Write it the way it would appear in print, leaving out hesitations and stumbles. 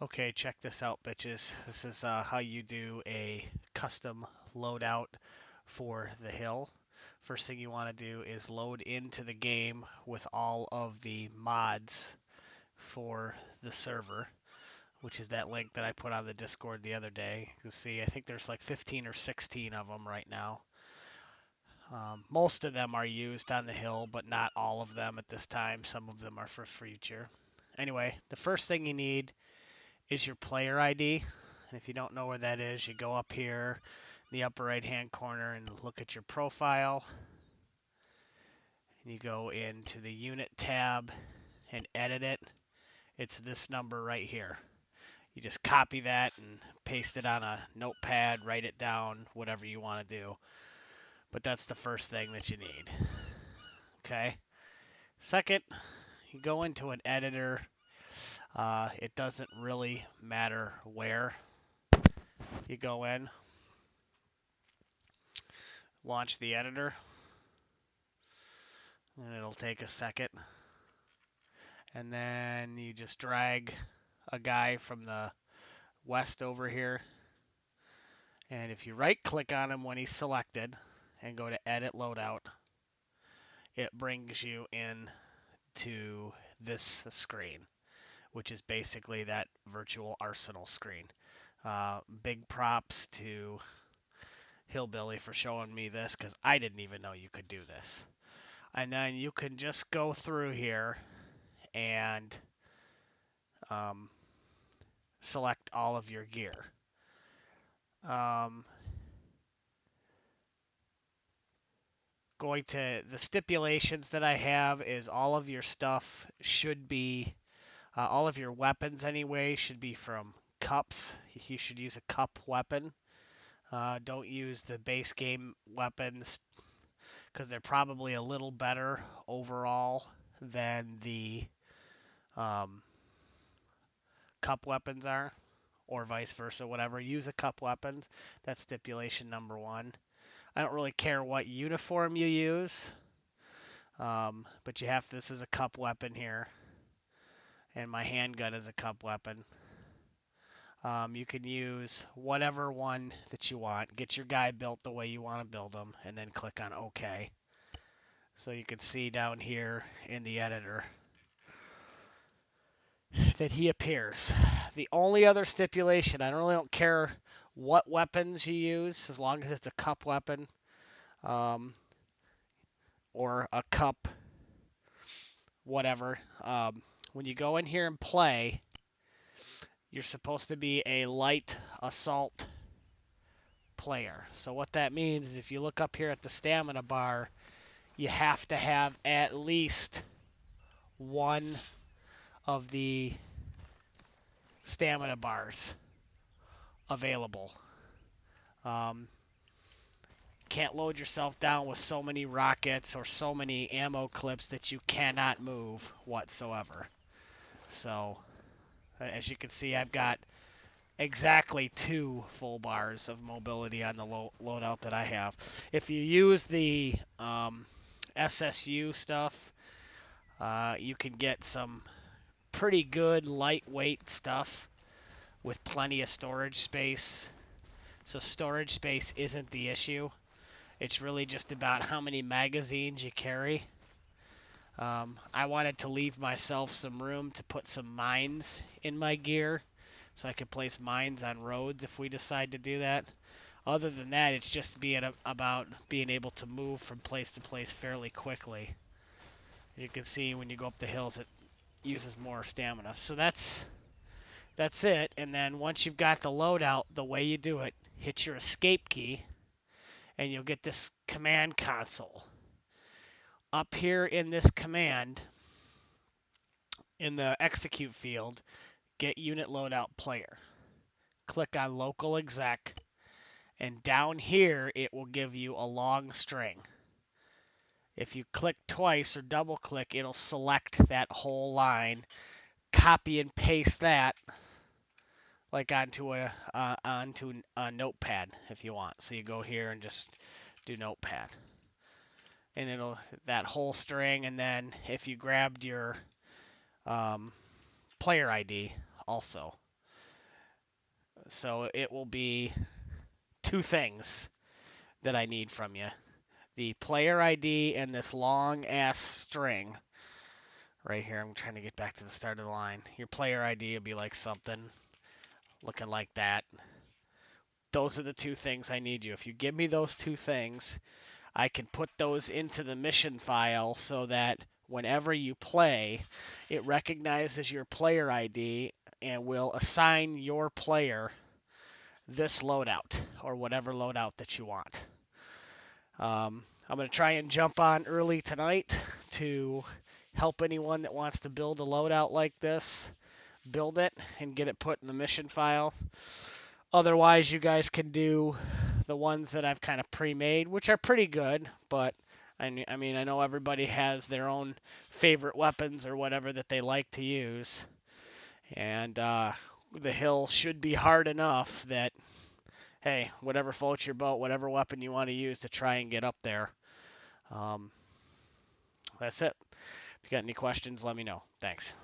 Okay, check this out, bitches. This is how you do a custom loadout for the hill. First thing you want to do is load into the game with all of the mods for the server, which is that link that I put on the Discord the other day. You can see, I think there's like 15 or 16 of them right now. Most of them are used on the hill, but not all of them at this time. Some of them are for future. Anyway, the first thing you need is your player ID. And if you don't know where that is, you go up here in the upper right hand corner and look at your profile. And you go into the unit tab and edit it. It's this number right here. You just copy that and paste it on a notepad, write it down, whatever you want to do. But that's the first thing that you need. Okay. Second, you go into an editor. It doesn't really matter where you go in. Launch the editor, and it'll take a second. And then you just drag a guy from the west over here. And if you right click on him when he's selected and go to edit loadout, it brings you in to this screen, which is basically that virtual arsenal screen. Big props to Hillbilly for showing me this, because I didn't even know you could do this. And then you can just go through here and select all of your gear. Going to the stipulations that I have is all of your stuff should be, all of your weapons anyway, should be from cups. You should use a cup weapon. Don't use the base game weapons because they're probably a little better overall than the cup weapons are, or vice versa, whatever. Use a cup weapons. That's stipulation number one. I don't really care what uniform you use, but you have, this is a cup weapon here, and my handgun is a cup weapon. You can use whatever one that you want. Get your guy built the way you want to build them, and then click on OK. So you can see down here in the editor that he appears. The only other stipulation, I really don't care what weapons you use, as long as it's a cup weapon or a cup, whatever. When you go in here and play, you're supposed to be a light assault player. So what that means is if you look up here at the stamina bar, you have to have at least one of the stamina bars available. Can't load yourself down with so many rockets or so many ammo clips that you cannot move whatsoever. So, as you can see, I've got exactly 2 full bars of mobility on the loadout that I have. If you use the SSU stuff, you can get some pretty good lightweight stuff with plenty of storage space. So storage space isn't the issue. It's really just about how many magazines you carry. I wanted to leave myself some room to put some mines in my gear so I could place mines on roads if we decide to do that. Other than that, it's just about being able to move from place to place fairly quickly. As you can see, when you go up the hills, it uses more stamina. So that's it. And then once you've got the loadout, the way you do it, hit your escape key, and you'll get this command console. Up here in this command, in the execute field, get unit loadout player. Click on local exec, and down here it will give you a long string. If you click twice or double click, it'll select that whole line. Copy and paste that like onto a notepad if you want. So you go here and just do notepad. And it'll, that whole string, and then if you grabbed your player ID also. So it will be two things that I need from you. The player ID and this long ass string right here. I'm trying to get back to the start of the line. Your player ID will be like something looking like that. Those are the two things I need you. If you give me those two things, I can put those into the mission file so that whenever you play, it recognizes your player ID and will assign your player this loadout or whatever loadout that you want. I'm going to try and jump on early tonight to help anyone that wants to build a loadout like this build it and get it put in the mission file. Otherwise, you guys can do the ones that I've kind of pre-made, which are pretty good, but I mean, I know everybody has their own favorite weapons or whatever that they like to use, and the hill should be hard enough that, hey, whatever floats your boat, whatever weapon you want to use to try and get up there. Um, that's it. If you got any questions, let me know. Thanks.